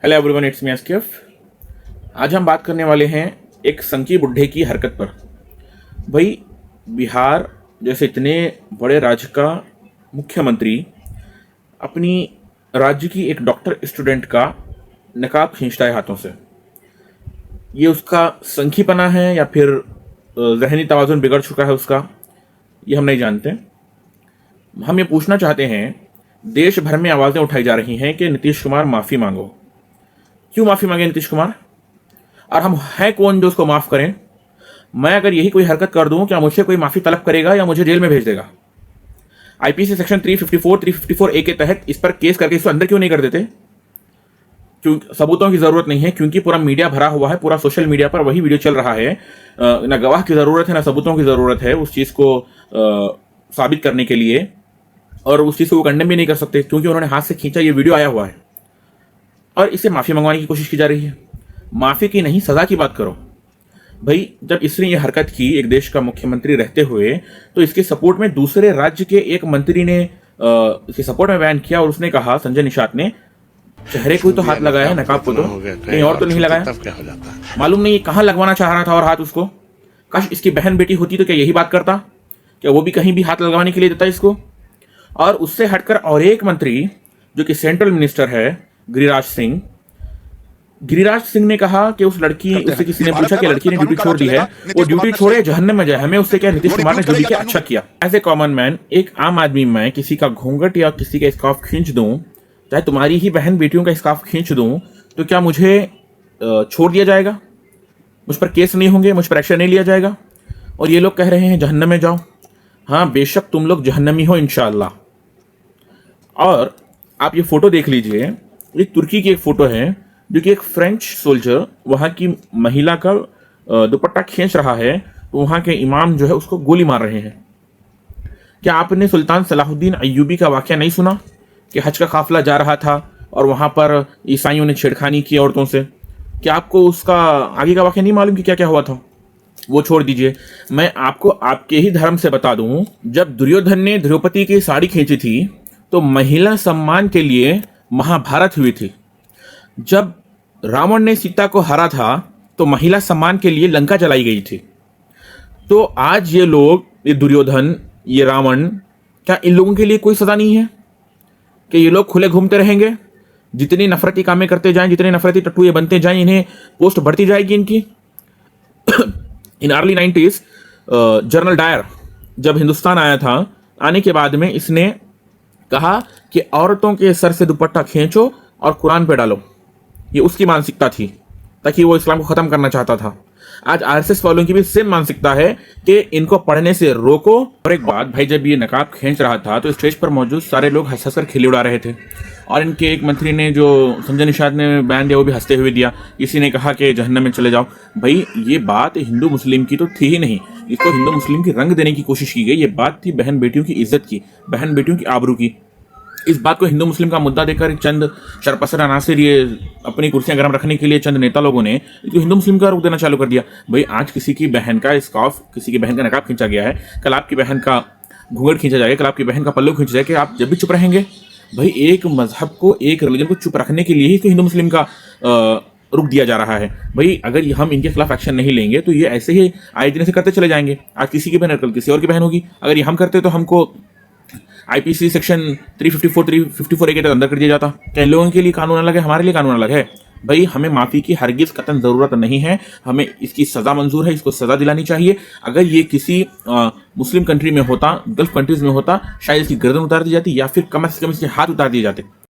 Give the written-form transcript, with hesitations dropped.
Hello everyone, it's me SKF. आज हम बात करने वाले हैं एक संकी बुड्ढे की हरकत पर। भाई, बिहार जैसे इतने बड़े राज्य का मुख्यमंत्री अपनी राज्य की एक डॉक्टर स्टूडेंट का नकाब खींचता है हाथों से। ये उसका संकीपना है या फिर ज़हनी तवाज़ुन बिगड़ चुका है उसका, ये हम नहीं जानते। हम ये पूछना चाहते हैं, देश भर में आवाज़ें उठाई जा रही हैं कि नीतीश कुमार माफ़ी मांगो। क्यों माफ़ी मांगे नीतीश कुमार? और हम हैं कौन जो उसको माफ़ करें? मैं अगर यही कोई हरकत कर दूं, क्या मुझसे कोई माफ़ी तलब करेगा या मुझे जेल में भेज देगा? आईपीसी सेक्शन 354 ए के तहत इस पर केस करके इसको अंदर क्यों नहीं कर देते? क्यों? सबूतों की ज़रूरत नहीं है, क्योंकि पूरा मीडिया भरा हुआ है, पूरा सोशल मीडिया पर वही वीडियो चल रहा है। ना गवाह की ज़रूरत है, ना सबूतों की ज़रूरत है उस चीज़ को साबित करने के लिए, और उस चीज़ को वो कंडेम भी नहीं कर सकते क्योंकि उन्होंने हाथ से खींचा, ये वीडियो आया हुआ है। और इसे माफ़ी मंगवाने की कोशिश की जा रही है। माफ़ी की नहीं, सज़ा की बात करो। भाई, जब इसने ये हरकत की एक देश का मुख्यमंत्री रहते हुए, तो इसके सपोर्ट में दूसरे राज्य के एक मंत्री ने इसके सपोर्ट में बयान किया और उसने कहा, संजय निषाद ने, चेहरे को तो हाथ लगाया है, नकाब को तो कहीं और तो नहीं लगाया। मालूम नहीं कहाँ लगवाना चाह रहा था और हाथ उसको। काश इसकी बहन बेटी होती तो क्या यही बात करता? क्या वो भी कहीं भी हाथ लगवाने के लिए देता इसको? और उससे हटकर और एक मंत्री जो कि सेंट्रल मिनिस्टर है, गिरिराज सिंह ने कहा कि उस लड़की, उससे किसी ने पूछा कि लड़की ने ड्यूटी छोड़ दी है, वो ड्यूटी छोड़े जहन्नम में जाए, हमें उससे क्या नीतीश कुमार ने ड्यूटी क्या अच्छा किया। एज ए कॉमन मैन, एक आम आदमी, मैं किसी का घूंघट या किसी का स्कार्फ खींच दूं, चाहे तुम्हारी ही बहन बेटियों का स्कार्फ खींच दूं, तो क्या मुझे छोड़ दिया जाएगा? मुझ पर केस नहीं होंगे, मुझ पर एक्शन नहीं लिया जाएगा? और ये लोग कह रहे हैं जहन्नम में जाओ। हाँ, बेशक तुम लोग जहन्नमी हो इंशाअल्लाह। और आप ये फोटो देख लीजिए, ये तुर्की की एक फोटो है जो कि एक फ्रेंच सोल्जर वहाँ की महिला का दुपट्टा खींच रहा है, तो वहाँ के इमाम जो है उसको गोली मार रहे हैं। क्या आपने सुल्तान सलाहुद्दीन अय्यूबी का वाकया नहीं सुना कि हज का काफिला जा रहा था और वहाँ पर ईसाइयों ने छेड़खानी की औरतों से? क्या आपको उसका आगे का वाकया नहीं मालूम कि क्या क्या हुआ था? वो छोड़ दीजिए, मैं आपको आपके ही धर्म से बता दूं, जब दुर्योधन ने द्रौपदी की साड़ी खींची थी तो महिला सम्मान के लिए महाभारत हुई थी। जब रावण ने सीता को हरा था तो महिला सम्मान के लिए लंका जलाई गई थी। तो आज ये लोग, ये दुर्योधन, ये रावण, क्या इन लोगों के लिए कोई सजा नहीं है कि ये लोग खुले घूमते रहेंगे? जितनी नफरती कामें करते जाएं, जितने नफरती टट्टुए बनते जाएं, इन्हें पोस्ट बढ़ती जाएगी इनकी। In early 90s general Dyer जब हिंदुस्तान आया था, आने के बाद में इसने कहा कि औरतों के सर से दुपट्टा खींचो और कुरान पे डालो। ये उसकी मानसिकता थी, ताकि वो इस्लाम को ख़त्म करना चाहता था। आज आरएसएस वालों की भी सेम मानसिकता है कि इनको पढ़ने से रोको। और एक बात भाई, जब ये नकाब खींच रहा था तो स्टेज पर मौजूद सारे लोग हंस हंसकर खिल्ली उड़ा रहे थे, और इनके एक मंत्री ने, जो संजय निषाद ने बयान दिया, वो भी हंसते हुए दिया। किसी ने कहा कि जहन्नम में चले जाओ। भाई, ये बात हिंदू मुस्लिम की तो थी ही नहीं, इसको हिंदू मुस्लिम की रंग देने की कोशिश की गई। ये बात थी बहन बेटियों की इज्जत की, बहन बेटियों की आबरू की। इस बात को हिंदू मुस्लिम का मुद्दा देकर चंद शरपसर अनासिर, ये अपनी कुर्सियां गर्म रखने के लिए चंद नेता लोगों ने इसको हिंदू मुस्लिम का रूप देना चालू कर दिया। भाई, आज किसी की बहन का स्कार्फ, किसी की बहन का नकाब खींचा गया है, कल आपकी बहन का घूंघट खींचा जाएगा, कल आपकी बहन का पल्लू खींचा जाएगा, आप जब भी चुप रहेंगे? भाई, एक मजहब को, एक रिलीजन को चुप रखने के लिए ही तो हिंदू मुस्लिम का रुख दिया जा रहा है। भाई, अगर हम इनके खिलाफ एक्शन नहीं लेंगे तो ये ऐसे ही आए दिन से करते चले जाएंगे। आज किसी की बहन, कल किसी और की बहन होगी। अगर ये हम करते तो हमको आईपीसी सेक्शन 354 ए के तहत अंदर कर दिया जाता। क्या लोगों के लिए कानून अलग है, हमारे लिए कानून अलग है? भाई, हमें माफ़ी की हरगिज़ कतन ज़रूरत नहीं है, हमें इसकी सज़ा मंजूर है, इसको सज़ा दिलानी चाहिए। अगर ये किसी मुस्लिम कंट्री में होता, गल्फ कंट्रीज़ में होता, शायद इसकी गर्दन उतार दी जाती या फिर कम से कम इसके हाथ उतार दिए जाते।